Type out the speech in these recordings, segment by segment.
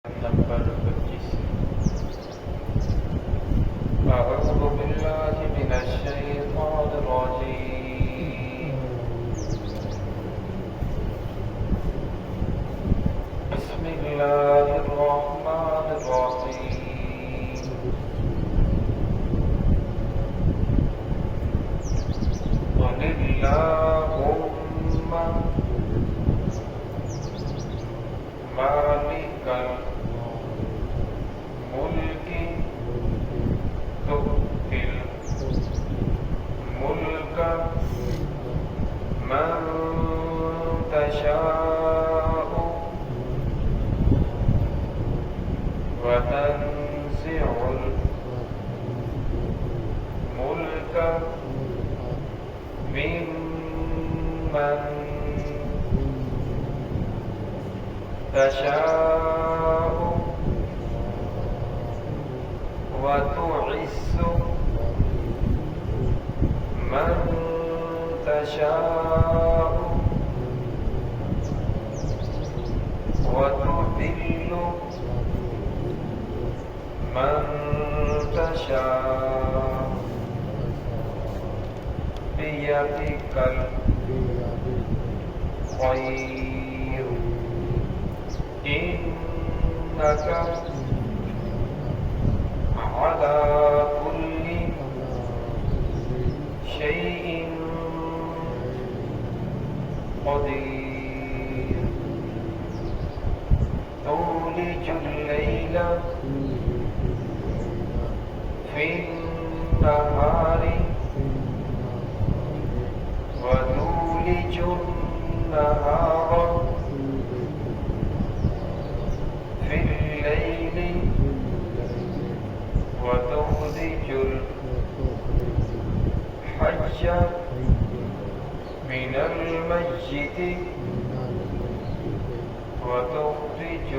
Number 25 أعوذ بالله من الشيطان الرجيم بسم الله الرحمن الرحيم قل اللهم مالك الملك تؤتي الملك من تشاء وتنزع الملك ممن تشاء وتعز من تشاء وتذل من تشاء بيدك الخير إنك على كل شيء قدير تولج الليل في النهار وتولج النهار في الليل وتخرج الحي من الميت وتخرج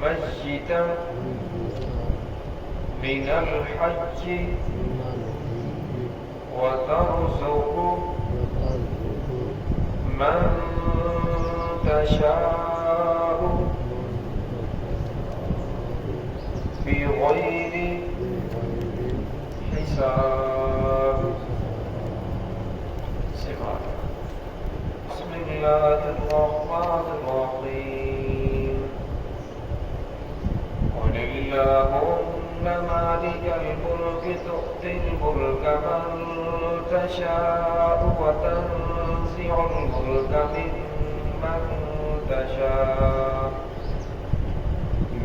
الميت من الحي وترزق من تشاء بغير حساب. بسم الله الرحمن الرحيم قل اللهم مالك الملك تؤتي الملك من تشاء وتنزع الملك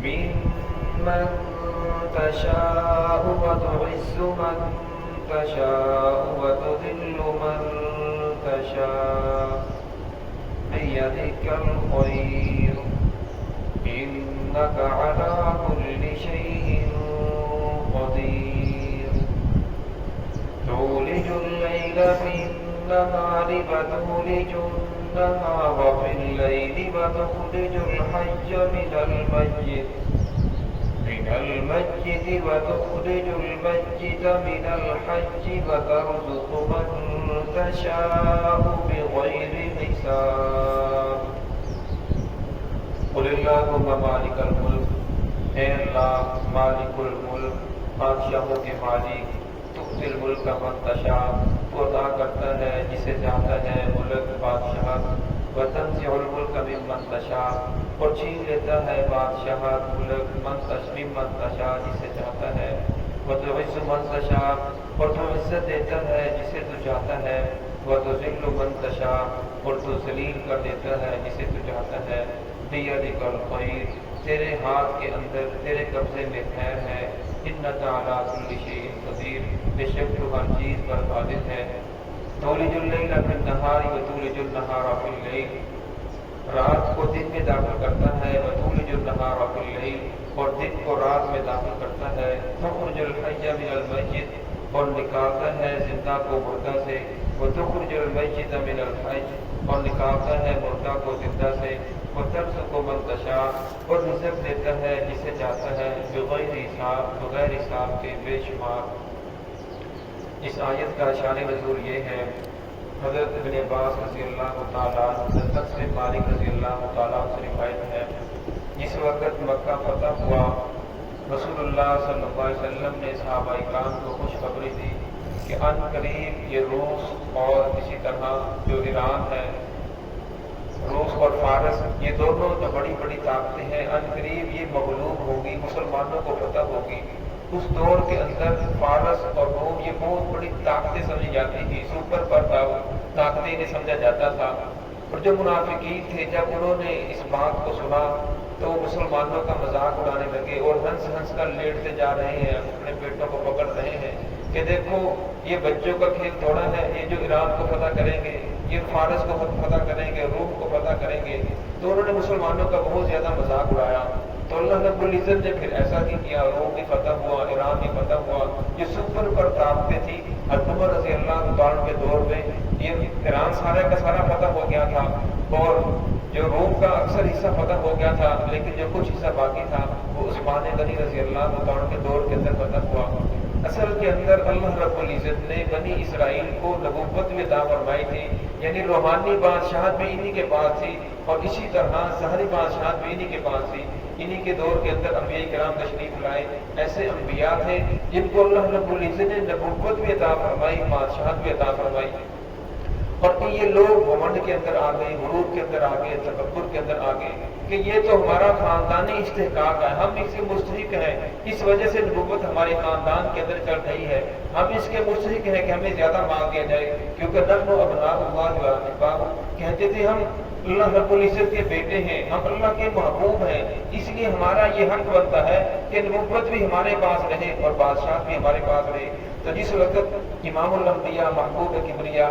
ممن تشاء وتعز من تشاء وتذل من تشاء بيدك الخير إنك على كل شيء قدير تولج الليل في النهار وتولج النهار في الليل وتخرج الحي من الميت وتخرج الميت من الحي وترزق من تشاء بغير حساب. قل اللهم مالك الملك اے اللہ مالک الملک بادشاہوں کے مالک تؤتی الملک من تشاء تو عطا کرتا ہے جسے چاہتا ہے ملک بادشاہت وتنزع الملک ممن تشاء اور چھین لیتا ہے بادشاہت ملک من تشاء جسے چاہتا ہے وتعز من تشاء اور تو عزت دیتا ہے جسے تو چاہتا ہے وتذل من تشاء اور تو ذلیل کر دیتا ہے جسے تو چاہتا ہے بیدک الخیر تیرے ہاتھ کے اندر تیرے قبضے میں خیر ہے انک علی کل شیء قدیر بے شک تو ہر چیز پر قادر ہے تولج اللیل فی النہار وتولج النہار فی اللیل رات کو دن میں داخل کرتا ہے وتولج النہار فی اللیل اور دن کو رات میں داخل کرتا ہے تخرج الحی من المیت اور نکالتا ہے زندہ کو مردہ سے وتخرج المیت من الحی اور نکالتا ہے مردہ کو زندہ سے وترزق من تشاء اور رزق دیتا ہے جسے چاہتا ہے بغیر حساب کے بے شمار اس آیت کا شان نزول یہ ہے، حضرت ابن عباس رضی اللہ تعالیٰ عنہ سے مالک رضی اللہ تعالیٰ عنہ سے روایت ہے وقت مکہ فتح ہوا، رسول اللہ صلی اللہ علیہ وسلم نے صحابہ کرام کو خوشخبری دی کہ ان قریب یہ روس اور اسی طرح جو ایران ہے، روس اور فارس، یہ دونوں جو بڑی بڑی طاقتیں ہیں، ان قریب یہ مغلوب ہوگی، مسلمانوں کو فتح ہوگی۔ اس دور کے اندر فارس اور روم یہ بہت بڑی طاقتیں سمجھی جاتی تھی، سپر طاقتیں انہیں سمجھا جاتا تھا۔ اور جو منافقین تھے، جب انہوں نے اس بات کو سنا تو وہ مسلمانوں کا مذاق اڑانے لگے اور ہنس ہنس کر لیٹتے جا رہے ہیں، اپنے پیٹوں کو پکڑ رہے ہیں کہ دیکھو یہ بچوں کا کھیل تھوڑا ہے، یہ جو ایران کو فتح کریں گے، یہ فارس کو فتح کریں گے، روم کو فتح کریں گے۔ تو انہوں نے مسلمانوں کا بہت زیادہ مذاق اڑایا۔ تو اللہ رب العزت نے پھر ایسا ہی کیا، روم بھی فتح ہوا، ایران بھی فتح ہوا۔ یہ سپر پر طاقتیں تھی، حضرت عمر رضی اللہ عنہ کے دور میں یہ ایران سارا کا سارا فتح ہو گیا تھا اور جو روم کا اکثر حصہ فتح ہو گیا تھا، لیکن جو کچھ حصہ باقی تھا وہ عثمان غنی رضی اللہ عنہ کے دور کے اندر فتح ہوا۔ اصل کے اندر اللہ رب العزت نے بنی اسرائیل کو نبوت بھی عطا فرمائی تھی، یعنی روحانی بادشاہت بھی انہی کے پاس تھی اور اسی طرح ظاہری بادشاہت بھی انہی کے پاس تھی۔ انہی کے دور کے اندر انبیاء کرام تشریف لائے، ایسے انبیاء تھے جن کو اللہ رب العزت نے نبوت بھی عطا فرمائی، بادشاہت بھی عطا فرمائی، اور کہ یہ لوگ گھمنڈ کے اندر آ گئے، غرور کے اندر آ گئے، تکبر کے اندر آ گئے کہ یہ تو ہمارا خاندانی استحقاق ہے، ہم اس کے مستحق ہیں، اس وجہ سے نبوت ہمارے خاندان کے اندر چل رہی ہے، ہم اس کے مستحق ہیں کہ ہمیں زیادہ مال دیا جائے، کیونکہ نحن ابناء اللہ و احباؤہ، کہتے تھے ہم اللہ رب العزت کے بیٹے ہیں، ہم اللہ کے محبوب ہیں، اس لیے ہمارا یہ حق بنتا ہے کہ نبوت بھی ہمارے پاس رہے اور بادشاہت بھی ہمارے پاس رہے۔ تو جس وقت امام الانبیاء محبوب کبریا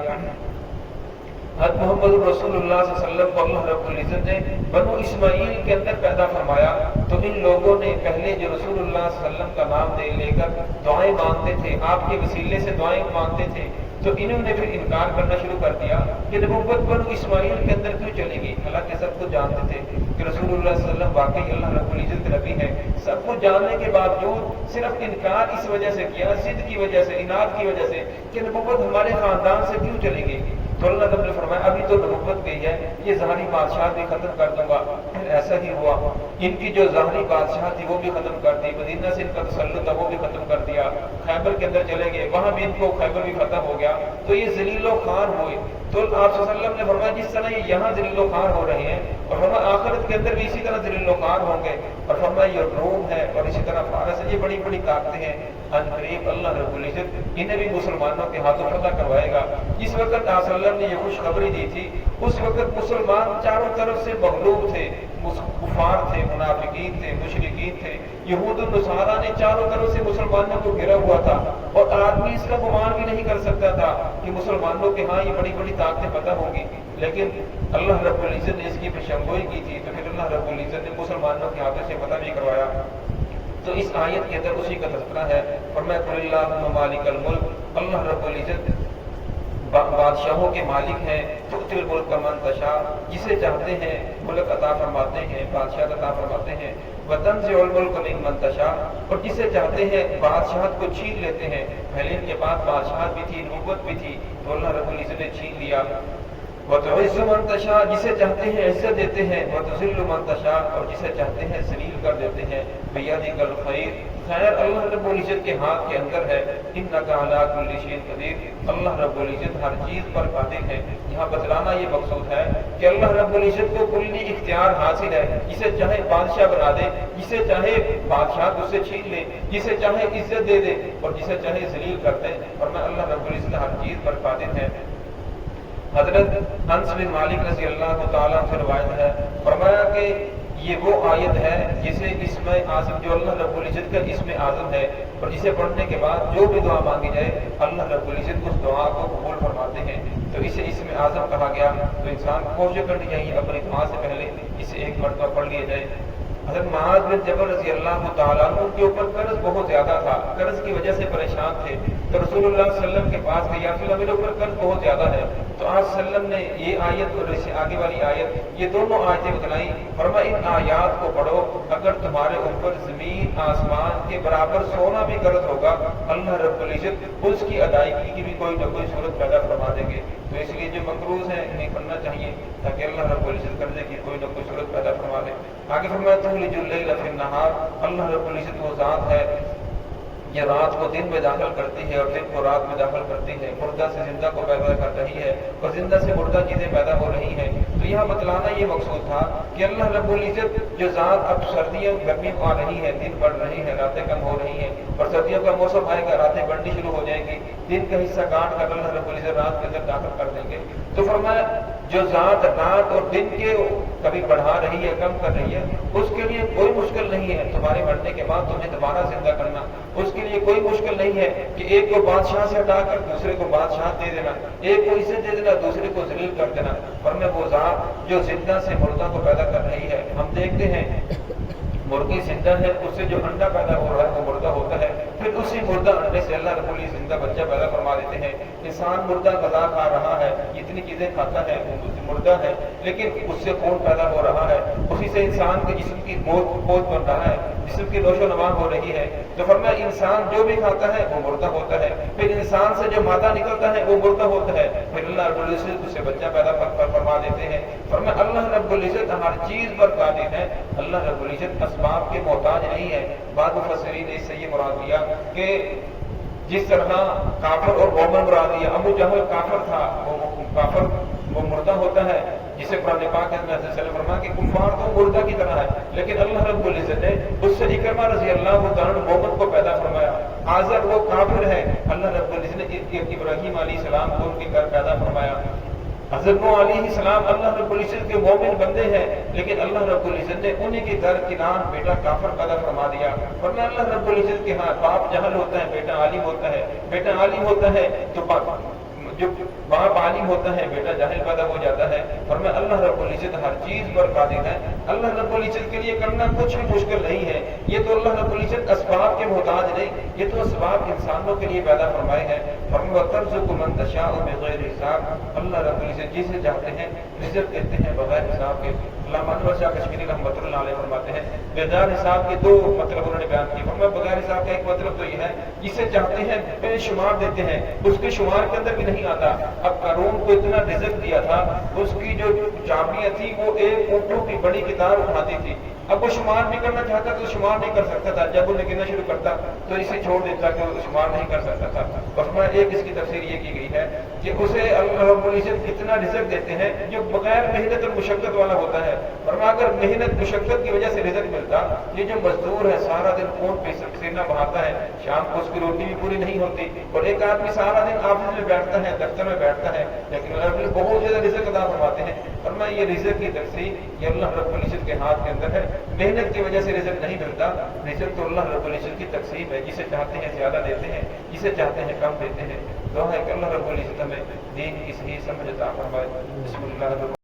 حضرت محمد رسول اللہ صلی اللہ علیہ وسلم کو اللہ رب العزت نے بنو اسماعیل کے اندر پیدا فرمایا، تو ان لوگوں نے پہلے جو رسول اللہ صلی اللہ علیہ وسلم کا نام لے کر دعائیں مانگتے تھے، آپ کے وسیلے سے دعائیں مانگتے تھے، تو انہوں نے پھر انکار کرنا شروع کر دیا کہ نبوت بنو اسماعیل کے اندر کیوں چلے گی، حالانکہ سب کچھ جانتے تھے کہ رسول اللہ صلی اللہ علیہ وسلم واقعی اللہ رب العزت کے نبی ہے، سب کچھ جاننے کے باوجود صرف انکار اس وجہ سے کیا، ضد کی وجہ سے، اناد کی وجہ سے کہ نبوت ہمارے خاندان سے کیوں چلے گی۔ تو اللہ تعالیٰ نے فرمایا ابھی تو نبوت گئی ہے، یہ ظاہری بادشاہ بھی ختم کر دوں گا۔ پھر ایسا ہی ہوا، ان کی جو ظاہری بادشاہ تھی وہ بھی ختم کر دی، مدینہ سے ان کا تسلط تھا وہ بھی ختم کر دیا، خیبر کے اندر چلے گئے، وہاں بھی ان کو خیبر بھی ختم ہو گیا، تو یہ ذلیل و خوار ہوئے۔ تو آپ صلی اللہ علیہ وسلم نے فرمایا جس طرح یہ یہاں ذلیل و خوار ہو رہے ہیں اور فرمایا آخرت کے اندر بھی اسی طرح ذلیل و خوار ہوں گے، اور فرمایا یہ روم ہے اور اسی طرح فارس ہے، یہ بڑی بڑی طاقتیں ہیں، ان قریب اللہ رب العزت انہیں بھی مسلمانوں کے ہاتھوں فتح کروائے گا۔ جس وقت آپ صلی اللہ علیہ وسلم نے یہ خوشخبری دی تھی اس وقت مسلمان چاروں طرف سے مغلوب تھے، کفار تھے، منافقین تھے، مشرکین تھے، یہود النصارہ نے چاروں طرف سے مسلمانوں کو گھیرا ہوا تھا، اور آدمی اس کا گمان بھی نہیں کر سکتا تھا کہ مسلمانوں کے ہاں یہ بڑی بڑی طاقتیں فتح ہوں گی، لیکن اللہ رب العزت نے اس کی پیشنگوئی کی تھی، تو پھر اللہ رب العزت نے مسلمانوں کے ہاتھوں سے فتح بھی کروایا۔ تو اس آیت کے اندر اسی کا تذکرہ ہے، فرمایا قل اللہم مالک الملک، اللہ رب العزت بادشاہوں کے مالک ہیں، تؤتی الملک من تشاء، جسے چاہتے ہیں ملک عطا فرماتے ہیں، بادشاہت عطا فرماتے ہیں، وتنزع الملک ممن تشاء، اور جسے چاہتے ہیں بادشاہت کو چھین لیتے ہیں۔ پہلے ان کے پاس بادشاہت بھی تھی، نبوت بھی تھی، تو اللہ رب العزت نے چھین لیا۔ وتعز من تشاء، جسے چاہتے ہیں عزت دیتے ہیں، وتذل من تشاء، اور جسے چاہتے ہیں ذلیل کر دیتے ہیں۔ بیدک الخیر، خیر اللہ رب العزت کے ہاتھ کے اندر ہے۔ انک علی کل شیء قدیر، اللہ رب العزت ہر چیز پر قادر ہے۔ یہاں بتلانا یہ مقصود ہے کہ اللہ رب العزت کو کلی اختیار حاصل ہے، جسے چاہے بادشاہ بنا دے، جسے چاہے بادشاہ اس سے چھین لے، جسے چاہے عزت دے دے اور جسے چاہے ذلیل کر دے، اور میں اللہ رب العزت ہر چیز پر قادر ہے۔ حضرت انس بن مالک رضی اللہ تعالیٰ سے روایت ہے، فرمایا کہ یہ وہ آیت ہے جسے اسم اعظم، جو اللہ رب العزت کا اسم اعظم ہے، اور جسے پڑھنے کے بعد جو بھی دعا مانگی جائے اللہ رب العزت اس دعا کو قبول فرماتے ہیں، تو اسے اسم اعظم کہا گیا۔ تو انسان کوشش کرنی چاہیے اپنی دعا سے پہلے اسے ایک مرتبہ پڑھ لیا جائے۔ حضرت معاذ بن جبل رضی اللہ تعالیٰ عنہ کے اوپر قرض بہت زیادہ تھا، قرض کی وجہ سے پریشان تھے، تو رسول اللہ صلی اللہ علیہ وسلم کے پاس گئے، یا رسول اللہ میرے اوپر قرض بہت زیادہ ہے، تو آپ صلی اللہ علیہ وسلم نے یہ آیت اور اس سے آگے والی آیت، یہ دونوں آیتیں بتلائیں، فرمایا ان آیات کو پڑھو، اگر تمہارے اوپر زمین آسمان کے برابر سونا بھی قرض ہوگا اللہ رب العزت اس کی ادائیگی کی بھی کوئی نہ کوئی صورت پیدا فرما دیں گے۔ تو اس لیے جو مقروض ہیں انہیں کرنا چاہیے تاکہ اللہ رب العزت قرضے کی کوئی نہ کوئی صورت پیدا فرما دے۔ آگے فرمایا تولج اللیل فی النہار، اللہ رب العزت وہ ذات ہے یہ رات کو دن میں داخل کرتی ہے اور دن کو رات میں داخل کرتی ہے، مردہ سے زندہ کو پیدا کر رہی ہے اور زندہ سے مردہ چیزیں پیدا ہو رہی ہیں۔ تو یہاں بتلانا یہ مقصود تھا کہ اللہ رب العزت جو ذات اب سردیوں گرمی آ رہی ہے، دن بڑھ رہی ہے، راتیں کم ہو رہی ہیں، اور سردیوں کا موسم آئے گا، راتیں بڑھنی شروع ہو جائیں گی، دن کا حصہ کاٹ کر اللہ رب العزت رات کے اندر داخل کر دیں گے۔ تو فرمایا جو ذات رات اور دن کے کبھی بڑھا رہی ہے، کم کر رہی ہے، اس کے لیے کوئی مشکل نہیں ہے تمہارے مرنے کے بعد تمہیں دوبارہ زندہ کرنا، اس کے لیے کوئی مشکل نہیں ہے کہ ایک کو بادشاہ سے ہٹا کر دوسرے کو بادشاہ دے دینا، ایک کو اسے دے دینا دوسرے کو ذلیل کر دینا۔ فرمایا وہ ذات جو زندہ سے مردہ کو پیدا کر رہی ہے، ہم دیکھتے ہیں مرغی زندہ ہے، اس سے جو انڈا پیدا ہو رہا ہے وہ مردہ ہوتا ہے، پھر اسی مردہ انڈے سے اللہ رب العزت زندہ بچہ پیدا فرما دیتے ہیں۔ انسان مردہ غذا کھا رہا ہے، اتنی چیزیں کھاتا ہے، مردہ ہے، لیکن اس سے خون پیدا ہو رہا ہے، اسی سے انسان کے جسم کی گوشت بن رہا ہے، جسم کی نوش و نما ہو رہی ہے۔ تو فرمایا انسان جو بھی کھاتا ہے وہ مردہ ہوتا ہے، پھر انسان سے جو مادہ نکلتا ہے وہ مردہ ہوتا ہے، پھر اللہ رب العزت اس سے بچہ پیدا فرما دیتے ہیں۔ فرمایا اللہ رب العزت ہر چیز پر قادر ہے، اللہ رب العزت اسباب کے محتاج نہیں ہے۔ بعض مفسرین نے اس سے یہ مراد لیا کہ جس طرح کافر اور مومن مراد لیا، ابو جہل کافر تھا، کافر وہ مردہ ہوتا ہے، جسے قرآن پاک میں فرمایا کہ کفار تو مردہ کی طرح ہے، لیکن اللہ رب العزت نے اس سے اکرمہ رضی اللہ عنہ مومن کو پیدا فرمایا۔ آزر وہ کافر ہے، اللہ رب العزت نے ابراہیم علیہ السلام کو ان کے گھر پیدا فرمایا۔ حضرت نوح علیہ السلام اللہ رب العزت کے مومن بندے ہیں، لیکن اللہ رب العزت نے انہی کے در کنار بیٹا کافر پیدا فرما دیا۔ ورنہ اللہ رب العزت کے ہاں باپ جہل ہوتا ہے، بیٹا عالم ہوتا ہے، بیٹا عالم ہوتا ہے تو جو باپ عالم ہوتا ہے بیٹا جاہل پیدا ہو جاتا ہے۔ اور میں اللہ رب العزت ہر چیز پر قادر ہے، اللہ رب العزت کے لیے کرنا کچھ بھی مشکل نہیں ہے۔ یہ تو اللہ رب العزت اسباب کے محتاج نہیں، یہ تو اسباب انسانوں کے لیے پیدا فرمائے ہیں۔ وَتَرْزُقُ مَن تَشَاءُ بِغَيْرِ حِسَابٍ، اللہ رب العزت جسے چاہتے ہیں رزق دیتے ہیں بغیر حساب کے۔ علامہ انور شاہ کشمیری رحمۃ اللہ علیہ فرماتے ہیں بغیر حساب کے دو مطلب انہوں نے بیان کیے۔ فرمایا بغیر حساب کا ایک مطلب تو یہ ہے جسے چاہتے ہیں بے شمار دیتے ہیں، اس کے شمار کے اندر بھی نہیں آتا۔ اب قارون کو اتنا رزق دیا تھا، اس کی جو چابیاں تھی وہ ایک اونٹوں کی بڑی کتار اٹھاتی تھی، اب وہ شمار بھی کرنا چاہتا تو شمار نہیں کر سکتا تھا، جب انہیں گننا شروع کرتا تو اسے چھوڑ دیتا کہ وہ شمار نہیں کر سکتا تھا۔ فرمایا ایک اس کی تفسیر یہ کی گئی ہے کہ اسے اللہ رب العزت اتنا رزق دیتے ہیں جو بغیر محنت اور مشقت والا ہوتا ہے۔ فرمایا اگر محنت مشقت کی وجہ سے رزق ملتا، یہ جو مزدور ہے سارا دن خون پسینہ بہاتا ہے، شام کو اس کی روٹی بھی پوری نہیں ہوتی، اور ایک آدمی سارا دن آفس میں بیٹھتا ہے، دفتر میں بیٹھتا ہے، لیکن اللہ رب العزت بہت زیادہ رزق عطا فرماتے ہیں۔ فرمایا یہ رزق کی تقسیم یہ اللہ رب العزت کے ہاتھ کے اندر ہے، محنت کی وجہ سے رزق نہیں ملتا، رزق تو اللہ رب العزت کی تقسیم ہے، جسے چاہتے ہیں زیادہ دیتے ہیں، جسے چاہتے ہیں کم دیتے ہیں۔ دعا ہے کہ اللہ رب العزت ہمیں دین کی صحیح سمجھ عطا فرمائے۔ بسم اللہ